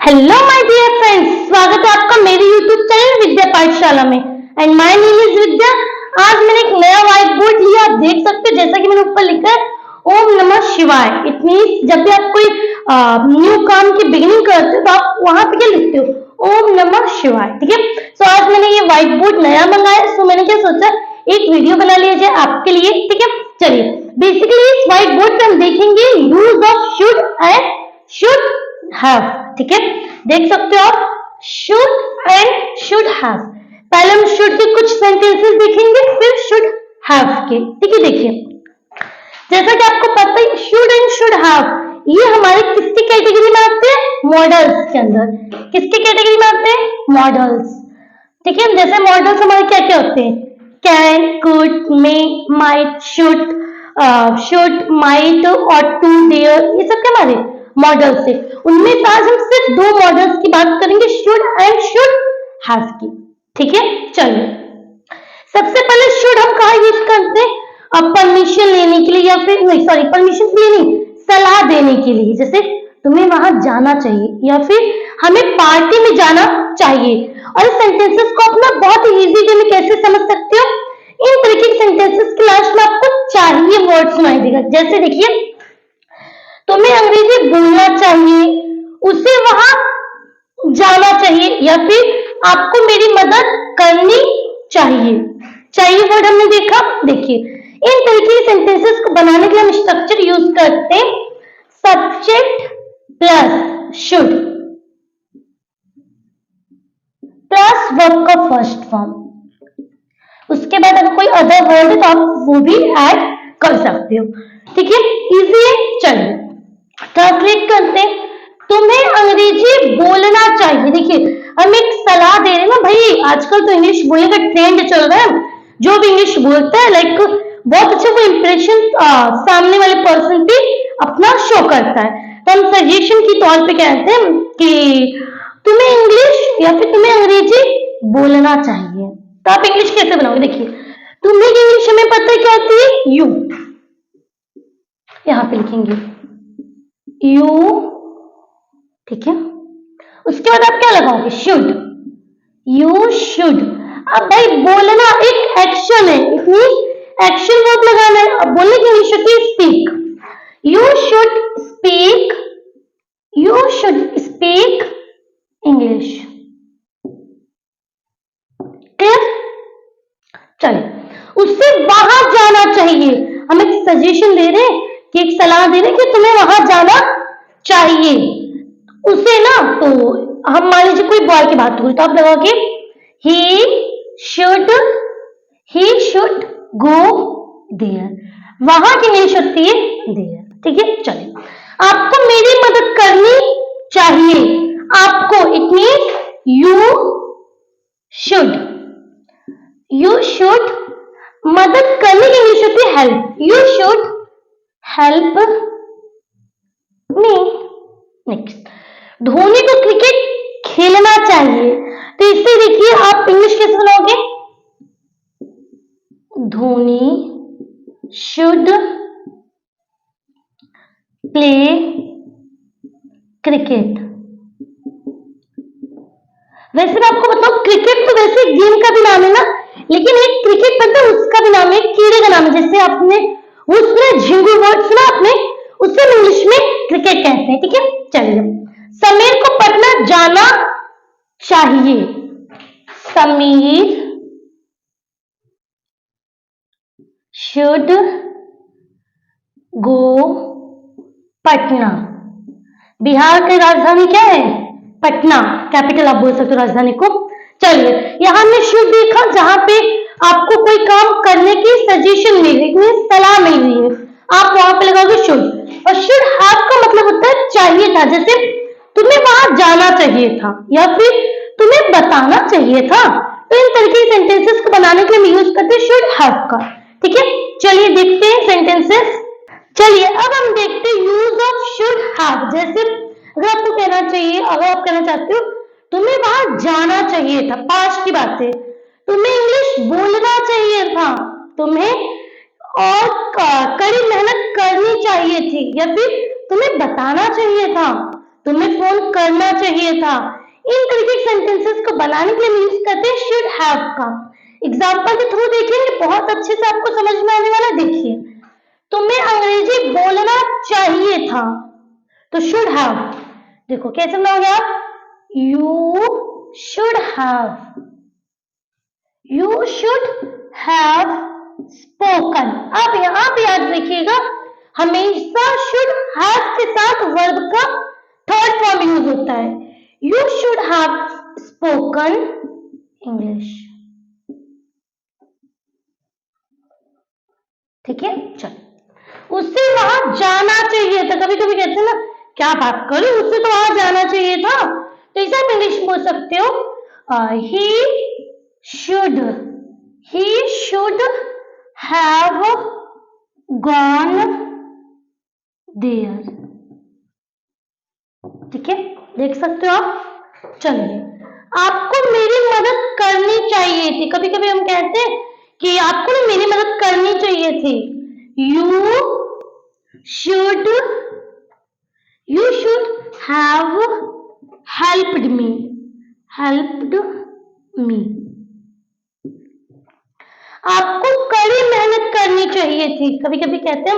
Hello my dear friends, स्वागत है आपका मेरे यूट्यूब चैनल विद्या पाठशाला में। एंड माय नेम इज विद्या। आज मैंने एक नया व्हाइट बोर्ड लिया, आप देख सकते हो जैसा कि मैंने ऊपर लिखा है ओम नमः शिवाय। इट मीन्स जब भी आप कोई न्यू काम की बिगिनिंग करते हो तो आप वहां पे क्या लिखते हो, ओम नमः शिवाय। ठीक है, सो आज मैंने ये व्हाइट बोर्ड नया मंगाया, सो मैंने क्या सोचा एक वीडियो बना लिया जाए आपके लिए। ठीक है, चलिए बेसिकली इस व्हाइट बोर्ड पे हम देखेंगे use of should and should have. ठीक है, देख सकते हो आप शुड एंड शुड हैव। पहले हम शुड के कुछ सेंटेंसेस देखेंगे, फिर शुड हैव के। ठीक है, देखिए जैसा कि आपको पता है शुड एंड शुड हैव ये हमारे किसकी कैटेगरी में आते हैं, मॉडल्स के अंदर। किसकी कैटेगरी में आते हैं, मॉडल्स। ठीक है, जैसे मॉडल्स हमारे क्या क्या होते हैं, can, could, may, might, should, might, ought to, dare, ये सब क्या हमारे मॉडल्स है। उनमें से आज हम सिर्फ दो मॉडल्स की बात करेंगे, शुड एंड शुड हैव की। ठीक है, चलिए सबसे पहले शुड हम कहा यूज करते हैं, परमिशन लेने के लिए, या फिर नहीं सॉरी परमिशन के लिए नहीं, सलाह देने के लिए। जैसे तुम्हें वहां जाना चाहिए या फिर हमें पार्टी में जाना चाहिए। और इस सेंटेंसेस को अपना बहुत ही इजी वे में कैसे समझ सकते हो, इन तरीके के सेंटेंसेस के लास्ट में आपको चाहिए वर्ड सुनाई देगा। जैसे देखिए तुम्हें अंग्रेजी बोलना चाहिए, उसे वहां जाना चाहिए, या फिर आपको मेरी मदद करनी चाहिए। चाहिए वर्ड हमने देखा। देखिए इन तरीके के सेंटेंसेस को बनाने के लिए हम स्ट्रक्चर यूज करते हैं, subject plus should plus verb का फर्स्ट फॉर्म। उसके बाद अगर कोई अदर वर्ड है तो आप वो भी ऐड कर सकते हो। ठीक है, इजी है। चलिए ट्रांसलेट करते हैं, तुम्हें अंग्रेजी बोलना चाहिए। देखिए हम एक सलाह दे रहे हैं ना भाई, आजकल तो इंग्लिश बोलने का ट्रेंड चल रहा है। जो भी इंग्लिश बोलता है लाइक बहुत अच्छा वो इंप्रेशन सामने वाले पर्सन पे अपना शो करता है। तो हम सजेशन की तौर पे कहते हैं कि तुम्हें इंग्लिश या फिर तुम्हें अंग्रेजी बोलना चाहिए। तो आप इंग्लिश कैसे बनाओगे, देखिए तुम्हें इंग्लिश हमें पता है क्या होती है, यू। यहां पे लिखेंगे यू। ठीक है, उसके बाद आप क्या लगाओगे, शुड। You should. अब भाई बोलना एक एक्शन है, इतनी एक्शन वर्ब लगाना है। अब बोलने की इंग्लिश होती है speak. You should speak, you should speak English. Clear. चलिए उससे वहां जाना चाहिए, हम एक सजेशन दे रहे हैं कि एक सलाह दे रहे हैं कि तुम्हें वहां जाना चाहिए। उसे ना तो हम मान लीजिए कोई बॉय की बात हुई तो आप लगाओगे he should, he should go there. वहां की इंग्लिश होती है देयर। ठीक है, चलिए आपको मेरी मदद करनी चाहिए। आपको it means you should. You should मदद करने की इंग्लिश होती है help. You should help me. Next, Dhoni को क्रिकेट खेलना चाहिए। तो इससे देखिए आप इंग्लिश कैसे बनाओगे, धोनी शुड प्ले क्रिकेट। वैसे मैं आपको बताऊं क्रिकेट तो वैसे गेम का भी नाम है ना, लेकिन एक क्रिकेट बनता है उसका भी नाम है, कीड़े का नाम है। जैसे आपने वो सुना झिंगुर वर्ड सुना आपने, उससे हम इंग्लिश में क्रिकेट कहते हैं। ठीक है, चलिए समीर को पटना जाना चाहिए। Sameer should go Patna. बिहार की राजधानी क्या है, पटना, कैपिटल आप बोल सकते हो राजधानी को। चलिए यहां हमने शुड देखा जहां पे आपको कोई काम करने की सजेशन मिल रही है, सलाह मिल रही है, आप वहां पे लगाओगे शुड। और शुड हैव का मतलब होता है चाहिए था। जैसे तुम्हें वहां जाना चाहिए था या फिर तुम्हें बताना चाहिए था। तो इन तरीके के सेंटेंसेस को बनाने के लिए हम यूज करते हैं शुड हैव का। ठीक है, चलिए देखते हैं सेंटेंसेस। चलिए अब हम देखते हैं यूज ऑफ शुड हैव। जैसे अगर आपको कहना चाहिए, अगर आप कहना चाहते हो तुम्हें वहां जाना चाहिए था, पास्ट की बात है, तुम्हें इंग्लिश बोलना चाहिए था, तुम्हें और कड़ी मेहनत करनी चाहिए थी, या फिर तुम्हें बताना चाहिए था, तुम्हें फोन करना चाहिए था। इन तरीके के सेंटेंसेस को बनाने के लिए यूज करते हैं शुड हैव का। एग्जाम्पल के थ्रू देखेंगे, बहुत अच्छे से आपको समझ में आने वाला। देखिए, तुम्हें अंग्रेजी बोलना चाहिए था, तो शुड हैव। देखो कैसे बनाओगे आप, you should have, you should have spoken. आप यहां पे याद रखिएगा, हमेशा शुड हैव के साथ वर्ब का थर्ड फॉर्म यूज होता है। You should have spoken English. ठीक है, चलो। उससे वहां जाना चाहिए था। कभी कभी कहते हैं ना, क्या बात करें, उससे तो वहां जाना चाहिए था, तो इसे आप इंग्लिश बोल सकते हो, he should have gone there. ठीक है, देख सकते हो आप। चलिए, आपको मेरी मदद करनी चाहिए थी। कभी कभी हम कहते हैं कि आपको ना मेरी मदद करनी चाहिए थी। You should have helped me, आपको कड़ी मेहनत करनी चाहिए थी। कभी कभी कहते हैं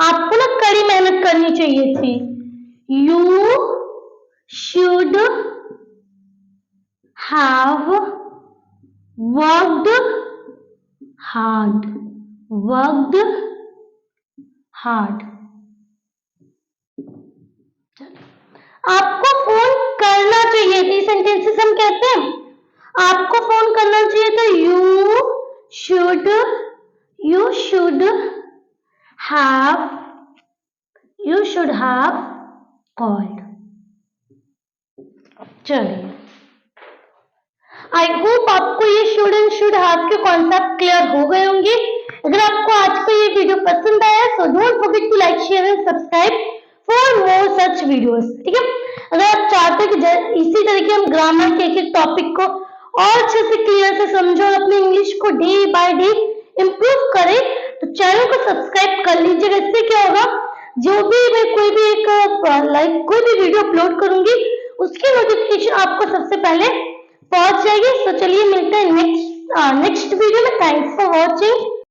आपको ना कड़ी मेहनत करनी चाहिए थी। You should have worked hard, आपको फोन करना चाहिए थी। सेंटेंसेस हम कहते हैं आपको फोन करना चाहिए था। You should have called. चलिए, आई होप आपको ये शुड एंड शुड हैव के कॉन्सेप्ट क्लियर हो गए होंगे। अगर आपको आज का ये वीडियो पसंद आया तो don't forget to like, share and subscribe for more such videos. ठीक है, अगर आप चाहते हैं कि इसी तरीके हम ग्रामर के एक टॉपिक को और अच्छे से क्लियर से समझो और अपनी इंग्लिश को डे बाय डे इम्प्रूव करें, तो चैनल को सब्सक्राइब कर लीजिएगा। इससे क्या होगा, जो भी मैं कोई भी वीडियो अपलोड करूंगी उसकी नोटिफिकेशन आपको सबसे पहले पहुंच जाएगी। तो चलिए, मिलते हैं नेक्स्ट वीडियो में। Thanks for watching.